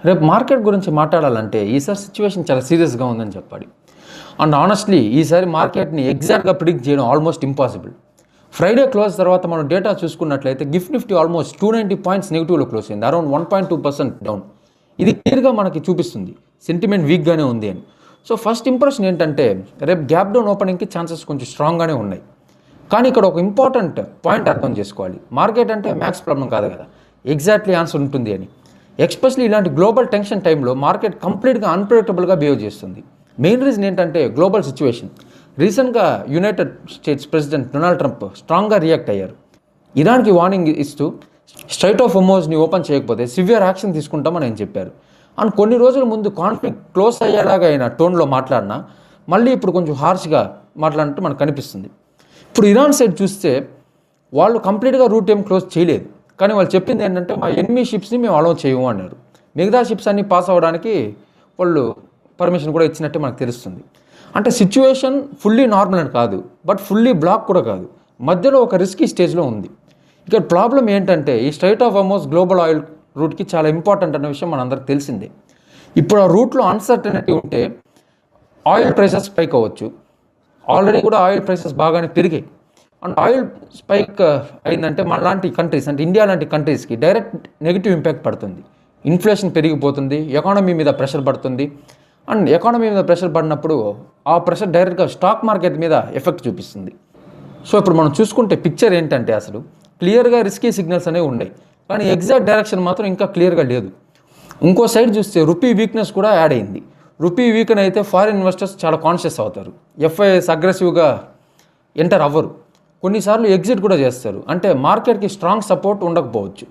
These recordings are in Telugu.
రేపు మార్కెట్ గురించి మాట్లాడాలంటే ఈసారి సిచ్యువేషన్ చాలా సీరియస్గా ఉందని చెప్పాలి. అండ్ ఆనెస్ట్లీ ఈసారి మార్కెట్ని ఎగ్జాక్ట్గా ప్రిడిక్ట్ చేయడం ఆల్మోస్ట్ ఇంపాసిబుల్. ఫ్రైడే క్లోజ్ తర్వాత మనం డేటా చూసుకున్నట్లయితే గిఫ్ట్ నిఫ్టీ ఆల్మోస్ట్ 290 పాయింట్స్ నెగిటివ్లో క్లోజ్ అయింది, అరౌండ్ 1.2% డౌన్. ఇది క్లియర్గా మనకి చూపిస్తుంది సెంటిమెంట్ వీక్గానే ఉంది అని. సో ఫస్ట్ ఇంప్రెషన్ ఏంటంటే రేపు గ్యాప్ డౌన్ ఓపెనింగ్కి ఛాన్సెస్ కొంచెం స్ట్రాంగ్గానే ఉన్నాయి. కానీ ఇక్కడ ఒక ఇంపార్టెంట్ పాయింట్ అర్థం చేసుకోవాలి. మార్కెట్ అంటే మ్యాథ్స్ ప్రాబ్లం కాదు కదా, ఎగ్జాక్ట్లీ ఆన్సర్ ఉంటుంది అని. ఎస్పెషల్లీ ఇలాంటి గ్లోబల్ టెన్షన్ టైంలో మార్కెట్ కంప్లీట్గా అన్ప్రెడిక్టబుల్గా బిహేవ్ చేస్తుంది. మెయిన్ రీజన్ ఏంటంటే గ్లోబల్ సిచ్యువేషన్. రీసెంట్గా United states president Donald Trump స్ట్రాంగ్గా రియాక్ట్ అయ్యారు. ఇరాన్కి వార్నింగ్ ఇస్తూ స్ట్రైట్ ఆఫ్ హోర్ముజ్ని ఓపెన్ చేయకపోతే సివియర్ యాక్షన్ తీసుకుంటామని ఆయన చెప్పారు. అండ్ కొన్ని రోజుల ముందు కాన్ఫ్లిక్ట్ క్లోజ్ అయ్యేలాగా అయిన టోన్లో మాట్లాడినా మళ్ళీ ఇప్పుడు కొంచెం హార్ష్గా మాట్లాడినట్టు మనకు కనిపిస్తుంది. ఇప్పుడు ఇరాన్ సైడ్ చూస్తే వాళ్ళు కంప్లీట్గా రూట్ ఏం క్లోజ్ చేయలేదు, కానీ వాళ్ళు చెప్పింది ఏంటంటే మా ఎనిమీ షిప్స్ని మేము అలౌ చేయము అన్నారు. మిగతా షిప్స్ అన్నీ పాస్ అవ్వడానికి వాళ్ళు పర్మిషన్ కూడా ఇచ్చినట్టే మనకు తెలుస్తుంది. అంటే సిచ్యువేషన్ ఫుల్లీ నార్మల్ అని కాదు, బట్ ఫుల్లీ బ్లాక్ కూడా కాదు, మధ్యలో ఒక రిస్కీ స్టేజ్లో ఉంది. ఇక్కడ ప్రాబ్లం ఏంటంటే ఈ strait of Hormuz global oil రూట్కి చాలా ఇంపార్టెంట్ అనే విషయం మనందరికి తెలిసిందే. ఇప్పుడు ఆ రూట్లో అన్సర్టనిటీ ఉంటే ఆయిల్ ప్రైసెస్ స్పైక్ అవ్వచ్చు. ఆల్రెడీ కూడా ఆయిల్ ప్రైసెస్ బాగానే పెరిగాయి. అండ్ ఆయిల్ స్పైక్ అయిందంటే మన లాంటి కంట్రీస్ అంటే ఇండియా లాంటి కంట్రీస్కి డైరెక్ట్ నెగిటివ్ ఇంపాక్ట్ పడుతుంది. ఇన్ఫ్లేషన్ పెరిగిపోతుంది, ఎకానమీ మీద ప్రెషర్ పడుతుంది. అండ్ ఎకానమీ మీద ప్రెషర్ పడినప్పుడు ఆ ప్రెషర్ డైరెక్ట్గా స్టాక్ మార్కెట్ మీద ఎఫెక్ట్ చూపిస్తుంది. సో ఇప్పుడు మనం చూసుకుంటే పిక్చర్ ఏంటంటే అసలు క్లియర్గా రిస్కీ సిగ్నల్స్ అనేవి ఉన్నాయి, కానీ ఎగ్జాక్ట్ డైరెక్షన్ మాత్రం ఇంకా క్లియర్గా లేదు. ఇంకో సైడ్ చూస్తే రూపీ వీక్నెస్ కూడా యాడ్ అయింది. రూపీ వీక్ని అయితే ఫారిన్ ఇన్వెస్టర్స్ చాలా కాన్షియస్ అవుతారు. ఎఫ్ఐఎస్ అగ్రెసివ్గా ఎంటర్ అవ్వరు, కొన్నిసార్లు ఎగ్జిట్ కూడా చేస్తారు. అంటే మార్కెట్కి స్ట్రాంగ్ సపోర్ట్ ఉండకపోవచ్చు.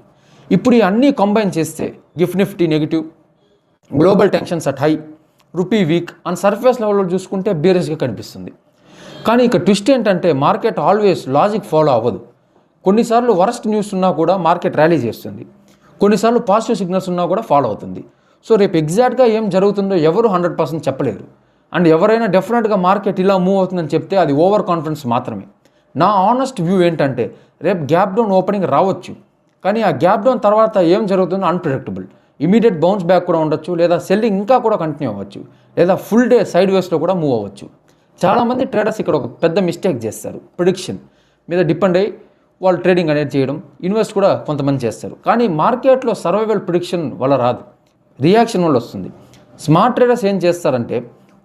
ఇప్పుడు ఈ అన్నీ కంబైన్ చేస్తే gift Nifty negative, global tensions at high, rupee week and surface లెవెల్లో చూసుకుంటే బేరిష్గా కనిపిస్తుంది. కానీ ఇక ట్విస్ట్ ఏంటంటే మార్కెట్ ఆల్వేస్ లాజిక్ ఫాలో అవ్వదు. కొన్నిసార్లు వరస్ట్ న్యూస్ ఉన్నా కూడా మార్కెట్ ర్యాలీ చేస్తుంది, కొన్నిసార్లు పాజిటివ్ సిగ్నల్స్ ఉన్నా కూడా ఫాలో అవుతుంది. సో రేపు ఎగ్జాక్ట్గా ఏం జరుగుతుందో ఎవరు 100% చెప్పలేరు. అండ్ ఎవరైనా డెఫినెట్గా మార్కెట్ ఇలా మూవ్ అవుతుందని చెప్తే అది ఓవర్ కాన్ఫిడెన్స్ మాత్రమే. నా ఆనెస్ట్ వ్యూ ఏంటంటే రేపు గ్యాప్ డౌన్ ఓపెనింగ్ రావచ్చు, కానీ ఆ గ్యాప్ డౌన్ తర్వాత ఏం జరుగుతుందో అన్ప్రెడిక్టబుల్. ఇమీడియట్ బౌన్స్ బ్యాక్ కూడా ఉండొచ్చు, లేదా సెల్లింగ్ ఇంకా కూడా కంటిన్యూ అవ్వచ్చు, లేదా ఫుల్ డే సైడ్ వేస్లో కూడా మూవ్ అవ్వచ్చు. చాలామంది ట్రేడర్స్ ఇక్కడ ఒక పెద్ద మిస్టేక్ చేస్తారు. ప్రిడిక్షన్ మీద డిపెండ్ అయ్యి వాళ్ళు ట్రేడింగ్ అనేది చేయడం, ఇన్వెస్ట్ కూడా కొంతమంది చేస్తారు. కానీ మార్కెట్లో సర్వైవల్ ప్రిడిక్షన్ వల్ల రాదు, రియాక్షన్ వల్ల వస్తుంది. స్మార్ట్ ట్రేడర్స్ ఏం చేస్తారంటే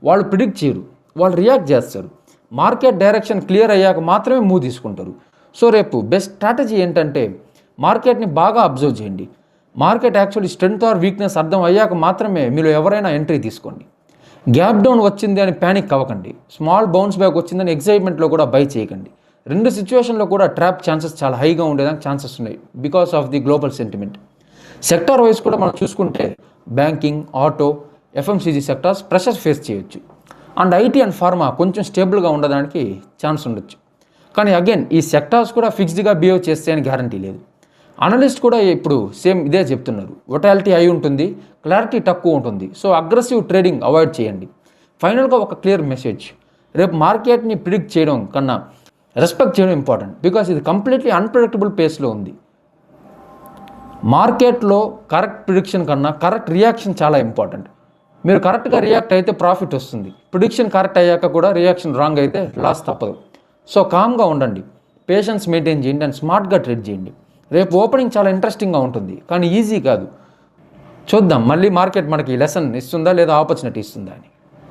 వాళ్ళు ప్రిడిక్ట్ చేయరు, వాళ్ళు రియాక్ట్ చేస్తారు. మార్కెట్ డైరెక్షన్ క్లియర్ అయ్యాక మాత్రమే మూవ్ తీసుకుంటారు. సో రేపు బెస్ట్ స్ట్రాటజీ ఏంటంటే మార్కెట్ని బాగా అబ్జర్వ్ చేయండి. Market actually strength or weakness అర్థం అయ్యాక మాత్రమే మీరు ఎవరైనా ఎంట్రీ తీసుకోండి. గ్యాప్ డౌన్ వచ్చింది అని ప్యానిక్ అవ్వకండి, స్మాల్ బౌన్స్ బ్యాక్ వచ్చిందని ఎక్సైట్మెంట్లో కూడా బై చేయకండి. రెండు సిచ్యువేషన్లో కూడా ట్రాప్ ఛాన్సెస్ చాలా హైగా ఉండేదానికి ఛాన్సెస్ ఉన్నాయి because of the global sentiment. Sector wise కూడా మనం చూసుకుంటే banking, auto, FMCG sectors pressure face చేయొచ్చు. అండ్ ఐటీ అండ్ ఫార్మా కొంచెం స్టేబుల్గా ఉండడానికి ఛాన్స్ ఉండొచ్చు. కానీ అగైన్ ఈ సెక్టార్స్ కూడా ఫిక్స్డ్గా బిహేవ్ చేస్తే అని గ్యారంటీ లేదు. అనలిస్ట్ కూడా ఇప్పుడు సేమ్ ఇదే చెప్తున్నారు. వొటాలిటీ హై ఉంటుంది, క్లారిటీ తక్కువ ఉంటుంది. సో అగ్రెసివ్ ట్రేడింగ్ అవాయిడ్ చేయండి. ఫైనల్గా ఒక క్లియర్ మెసేజ్, రేపు మార్కెట్ని ప్రిడిక్ట్ చేయడం కన్నా రెస్పెక్ట్ చేయడం ఇంపార్టెంట్. బికాస్ ఇది కంప్లీట్లీ అన్ప్రెడిక్టబుల్ పేస్లో ఉంది. మార్కెట్లో కరెక్ట్ ప్రిడిక్షన్ కన్నా కరెక్ట్ రియాక్షన్ చాలా ఇంపార్టెంట్. మీరు కరెక్ట్గా రియాక్ట్ అయితే ప్రాఫిట్ వస్తుంది, ప్రిడిక్షన్ కరెక్ట్ అయ్యాక కూడా రియాక్షన్ రాంగ్ అయితే లాస్ తప్పదు. సో కామ్గా ఉండండి, పేషెన్స్ మెయింటైన్ చేయండి అండ్ స్మార్ట్గా ట్రేడ్ చేయండి. రేపు ఓపెనింగ్ చాలా ఇంట్రెస్టింగ్గా ఉంటుంది, కానీ ఈజీ కాదు. చూద్దాం మళ్ళీ మార్కెట్ మనకి లెసన్ ఇస్తుందా లేదా ఆపర్చునిటీ ఇస్తుందా అని.